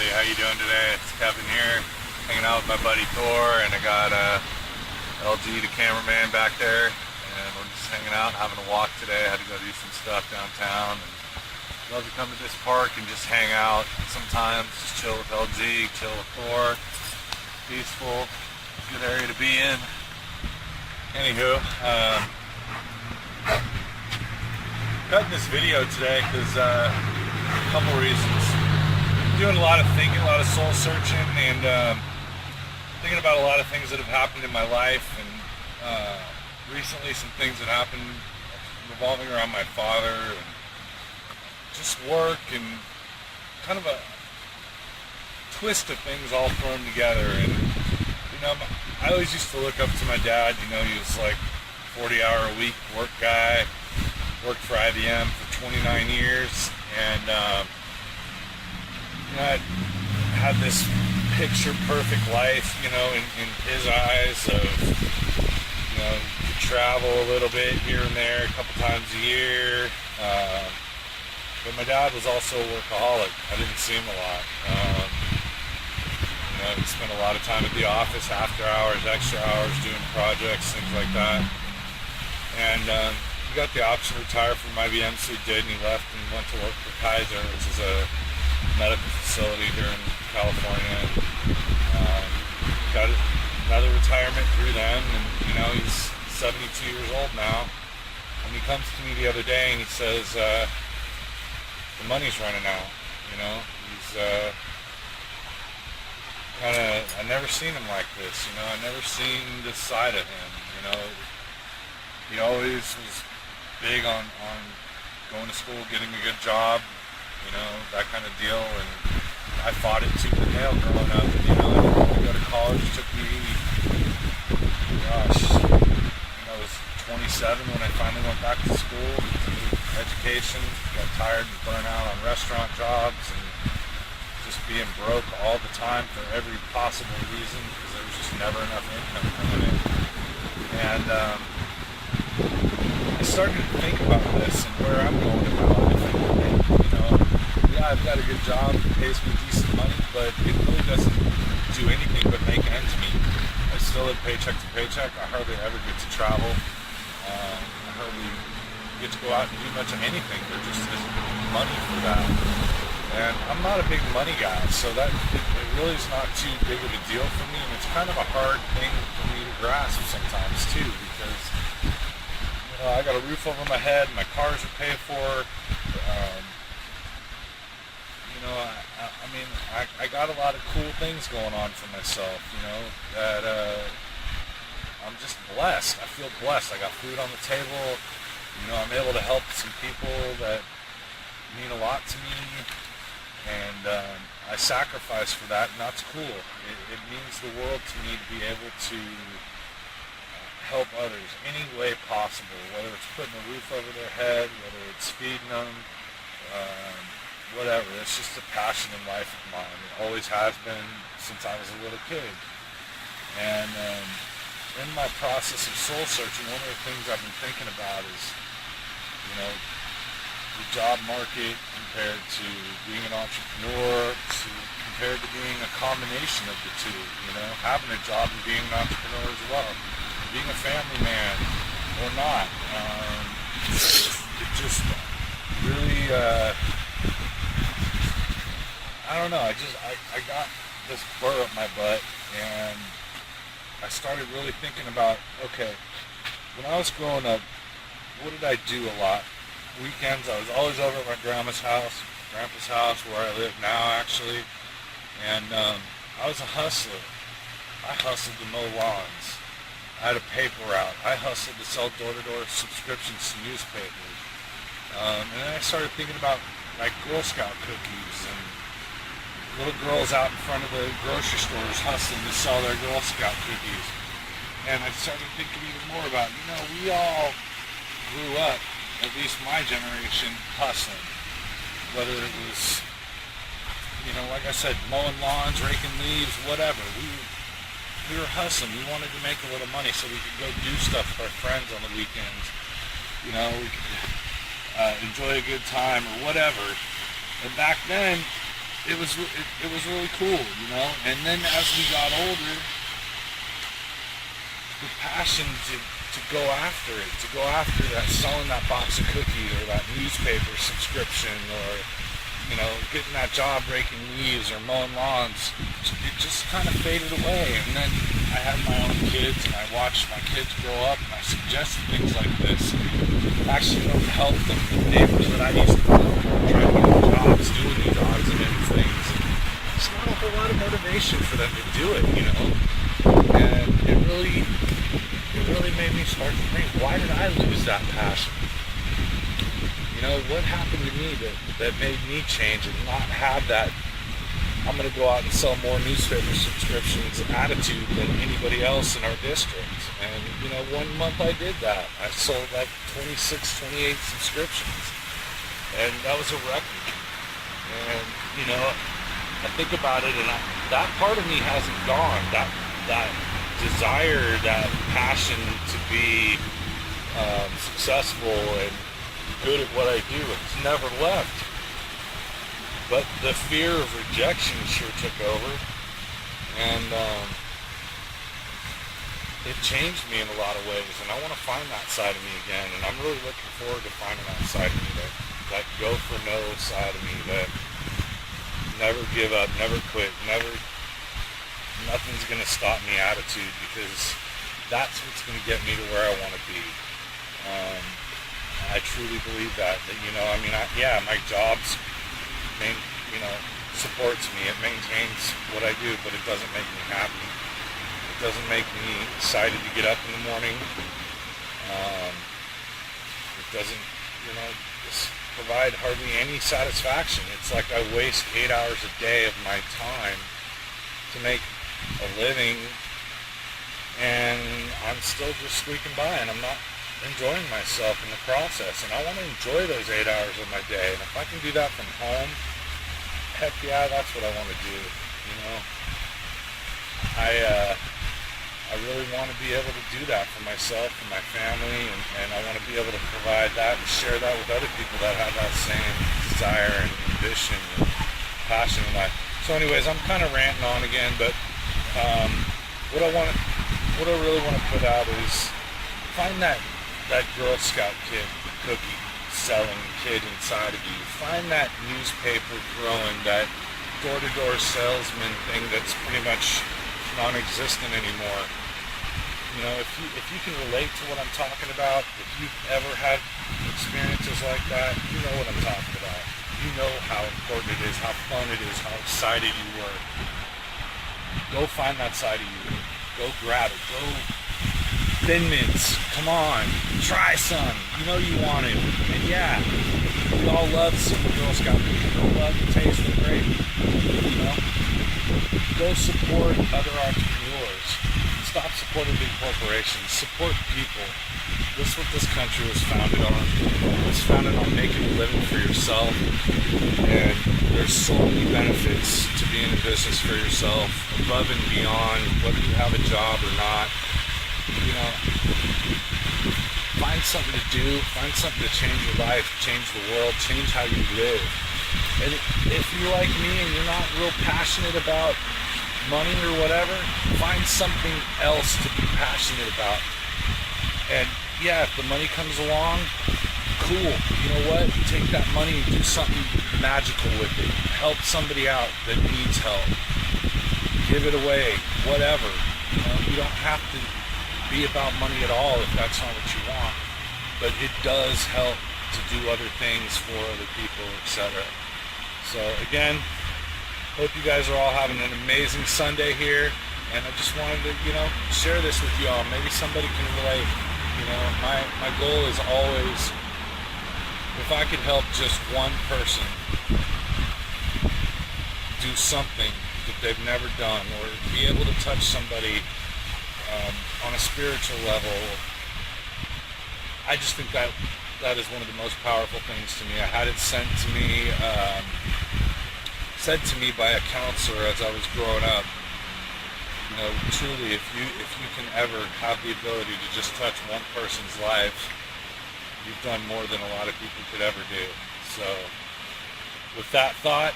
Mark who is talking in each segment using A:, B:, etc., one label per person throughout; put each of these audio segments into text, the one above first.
A: everybody, how you doing today? It's Kevin here, hanging out with my buddy Thor, and I got LG, the cameraman, back there, and we're just hanging out, having a walk today. I had to go do some stuff downtown, and love to come to this park and just hang out sometimes, just chill with LG, chill with Thor. Peaceful, good area to be in. Anywho, cutting this video today because a couple reasons. Doing a lot of thinking, a lot of soul searching, and thinking about a lot of things that have happened in my life, and recently some things that happened revolving around my father, and just work, and kind of a twist of things all thrown together. And I always used to look up to my dad. He was like 40-hour-a-week work guy, worked for IBM for 29 years, and I had this picture-perfect life, in his eyes of, could travel a little bit here and there, a couple times a year, but my dad was also a workaholic. I didn't see him a lot. He spent a lot of time at the office, after hours, extra hours, doing projects, things like that. And he got the option to retire from IBM, so he did, and he left and went to work for Kaiser, which is a medical facility here in California. And, got another retirement through them, and he's 72 years old now. And he comes to me the other day and he says, the money's running out. He's I never seen him like this, I never seen this side of him, He always was big on going to school, getting a good job, that kind of deal, and I fought it tooth and nail growing up. I didn't want to go to college. It took me, I was 27 when I finally went back to school, to education, got tired and burnt out on restaurant jobs, and just being broke all the time for every possible reason, because there was just never enough income coming in. And I started to think about this and where I'm going in my life. And, I've got a good job, it pays me decent money, but it really doesn't do anything but make ends meet. I still live paycheck to paycheck. I hardly ever get to travel. I hardly get to go out and do much of anything. There just isn't money for that. And I'm not a big money guy, so that it really is not too big of a deal for me, and it's kind of a hard thing for me to grasp sometimes too, because I got a roof over my head, my cars are paid for. I got a lot of cool things going on for myself, that I'm just blessed. I feel blessed. I got food on the table. I'm able to help some people that mean a lot to me. And I sacrifice for that, and that's cool. It means the world to me to be able to help others any way possible, whether it's putting a roof over their head, whether it's feeding them, whatever. It's just a passion in life of mine. It always has been since I was a little kid. And in my process of soul searching, one of the things I've been thinking about is, the job market compared to being an entrepreneur, compared to being a combination of the two, having a job and being an entrepreneur as well, being a family man or not. It just really, I don't know, I got this burr up my butt, and I started really thinking about, okay, when I was growing up, what did I do a lot? Weekends, I was always over at my grandpa's house, where I live now, actually, and I was a hustler. I hustled to mow lawns. I had a paper route. I hustled to sell door-to-door subscriptions to newspapers. And then I started thinking about, like, Girl Scout cookies, and little girls out in front of the grocery stores hustling to sell their Girl Scout cookies. And I started thinking even more about, we all grew up, at least my generation, hustling. Whether it was, like I said, mowing lawns, raking leaves, whatever. We were hustling. We wanted to make a little money so we could go do stuff with our friends on the weekends. We could enjoy a good time or whatever. And back then, it was really cool, you know. And then as we got older, the passion to go after it, to go after that, selling that box of cookies or that newspaper subscription, or you know, getting that job raking leaves or mowing lawns, it just kind of faded away. And then I had my own kids, and I watched my kids grow up, and I suggested things like this. Actually, helped them, the neighbors that I used to know, trying to get them jobs, doing these odds and ends things. And it's not a whole lot of motivation for them to do it, you know. And it really made me start to think, why did I lose that passion? You know, what happened to me that made me change and not have that I'm going to go out and sell more newspaper subscriptions attitude than anybody else in our district? And, you know, one month I did that. I sold like 26, 28 subscriptions. And that was a record. And, you know, I think about it, and that part of me hasn't gone. That desire, that passion to be successful and good at what I do, it's never left. But the fear of rejection sure took over, and it changed me in a lot of ways, and I want to find that side of me again, and I'm really looking forward to finding that side of me, that go for no side of me, that never give up, never quit, nothing's going to stop me attitude, because that's what's going to get me to where I want to be. I truly believe that, you know, I mean, my job's supports me. It maintains what I do, but it doesn't make me happy. It doesn't make me excited to get up in the morning. It doesn't, you know, just provide hardly any satisfaction. It's like I waste 8 hours a day of my time to make a living, and I'm still just squeaking by, and I'm not enjoying myself in the process. And I want to enjoy those 8 hours of my day, and if I can do that from home, heck yeah, that's what I want to do. You know, I really want to be able to do that for myself and my family, and I want to be able to provide that and share that with other people that have that same desire and ambition and passion in life. So anyways, I'm kind of ranting on again, but what I really want to put out is find that Girl Scout kid cookie selling kid inside of you. Find that newspaper growing, that door-to-door salesman thing that's pretty much non-existent anymore. You know, if you can relate to what I'm talking about, if you've ever had experiences like that, you know what I'm talking about. You know how important it is, how fun it is, how excited you were. Go find that side of you. Go grab it. Go Thin Mints. Come on. Try some. You know you want to. And yeah, we all love some Girl Scout cookies. We all love the taste of grape. You know? Go support other entrepreneurs. Stop supporting big corporations. Support people. This is what this country was founded on. It was founded on making a living for yourself. And there's so many benefits to being in business for yourself, above and beyond whether you have a job or not. You know, find something to do, find something to change your life, change the world, change how you live. And if you're like me and you're not real passionate about money or whatever, find something else to be passionate about. And yeah, if the money comes along, cool. You know what? Take that money and do something magical with it. Help somebody out that needs help. Give it away, whatever. You know, you don't have to be about money at all if that's not what you want, but it does help to do other things for other people, etc. So again, hope you guys are all having an amazing Sunday here, and I just wanted to, you know, share this with you all. Maybe somebody can relate. You know, my goal is always, if I could help just one person do something that they've never done, or be able to touch somebody on a spiritual level, I just think that is one of the most powerful things to me. I had it said to me by a counselor as I was growing up. You know, truly, if you can ever have the ability to just touch one person's life, you've done more than a lot of people could ever do. So, with that thought,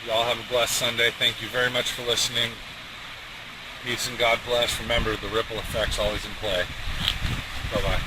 A: Y'all have a blessed Sunday. Thank you very much for listening. Peace and God bless. Remember, the ripple effect's always in play. Bye-bye.